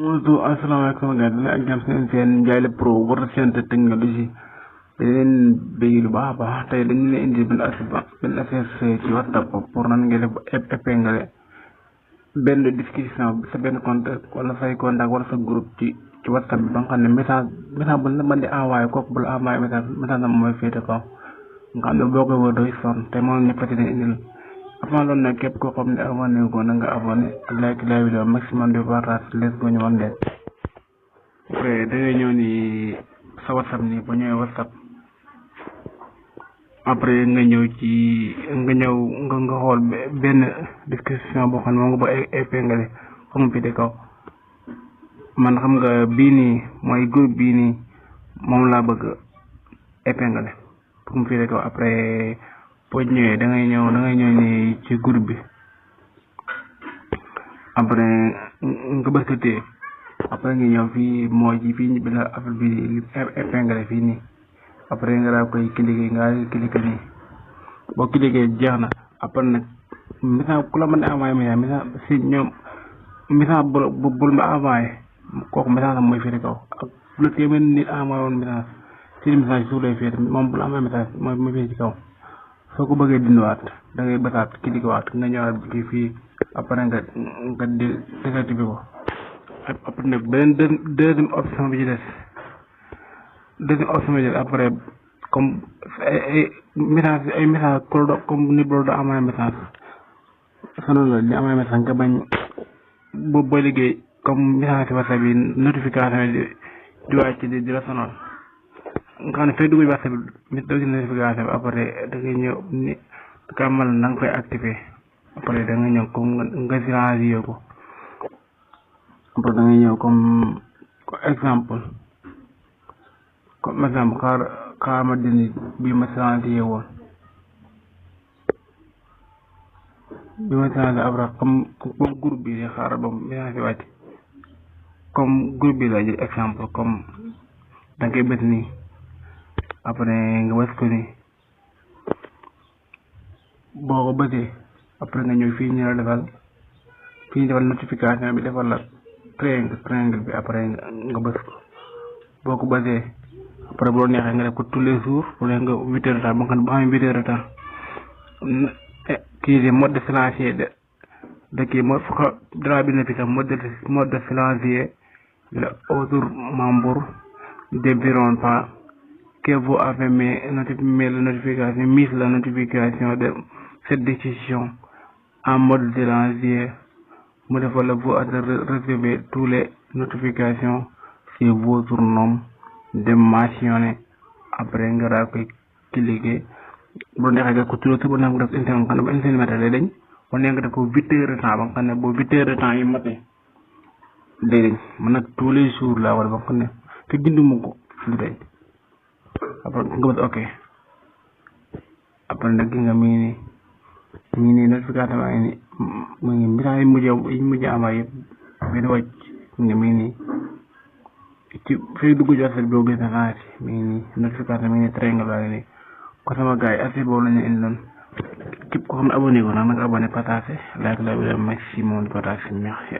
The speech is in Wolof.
bonjour asalaamaaleykum gars yi ak jàmm seen Ndiaye Pro votre chaîne de technologie dañ leen bëgg lu baax a baax tey dañu leen indi benn affaire ci WhatsApp pour nan ngeen def épingler benn discussion sa benn compte wala say contact wala sa groupe ci WhatsApp bi ba nga xam ne message bu la mën di envoyé kooku bu la envoyé message na mooy féete kaw nga xam ne boo koy wër doy sonn te moom ñëpp ci leen indil avant loolu nag képp koo xam ne abonné ko na nga abonné like la vidéo maximum de partage les ko ñu wan leen après da ngay ñëw ni sa WhatsApp ni ba ñëwee WhatsApp après nga ñëw nga xool benn discussion boo xam ne moom nga ba épinglé comme fi de kaw man xam nga bii nii mooy groupe bii nii moom laa bëgg épinglé pour mu fi de kaw après boo ñëwee da ngay ñëw ni ci groupe bi après nga bëskatee après nga ñëw fii moo ji fii bi la affaire bi épinglé fii nii après nga daa koy cliquer nii boo cliquer jeex na après nag message ku la mën a envoyé message si ñoom message bul ma envoyé kooku message am mooy féete kaw ak bu la téeméer nit envoyé woon message si message suuf lay féete moom bu la envoyé message mooy féete ci kaw soo ko bëggee dindiwaat da ngay bësaat cliquer waat nga ñëwaat bi fii après nga désactiver ko après nag beneen deuxième option bi ci des après comme ay message comme ni bolo da amay message sono la ni amay message nga bañ boo liggéey comme message ci WhatsApp bi notification di wàcc di la sonal nga xam ne fay dugg WhatsApp bi doo ci notification bi après da ngay ñëw ni kamal na nga koy activer après da nga ñëw comme nga silencier ko après da ngay ñëw comme exemple xaar ma dindi bi ma silencier woon après comme groupe bi xaaral ba message wàcc comme groupe bi la jël exemple comme da ngay bës nii après nga bës ko nii boo ko bësee après nga ñëw fii ñu la defal notification bi defal la triangle bi après nga bës ko boo ko bësee après bu la neexee nga def ko tous les jours bu leen nga 8 heures de temps ba nga xam ne 8 heures de temps kii de mode de silencieux de kii moo fokk dara bi ne fi sax mode de silencieux le autres membres déverront pas que vous avez mis la notification de cette décision en mode silencieux mu defal la vous recevez toutes les notifications sur votre nom de mentionné après nga daa koy cliquer bu neexee nga ko tuddee ba nga def internet nga xam ne ba internet lay dañ wala nga def ko 8 heures de temps ba nga xam ne boo 8 heures de temps yi matee day dañ man nag tous les jours laa war ba nga xam ne te binduma ko du dañ après nga bës ok après nag gi nga mi ngi nii notification baa ngi nii mu ngi message yi mujj amaat yëpp benn wàcc nga mi ngi nii ci fay dugg ci WhatsApp boo gis message mi ngi nii notification mi ngi nii triangle baa ngi nii ko sama gars yi affaire boobu la ñu indi noonu képp ko xam ne abonné ko nag nga abonné partage like la vidéo maximum de partage merci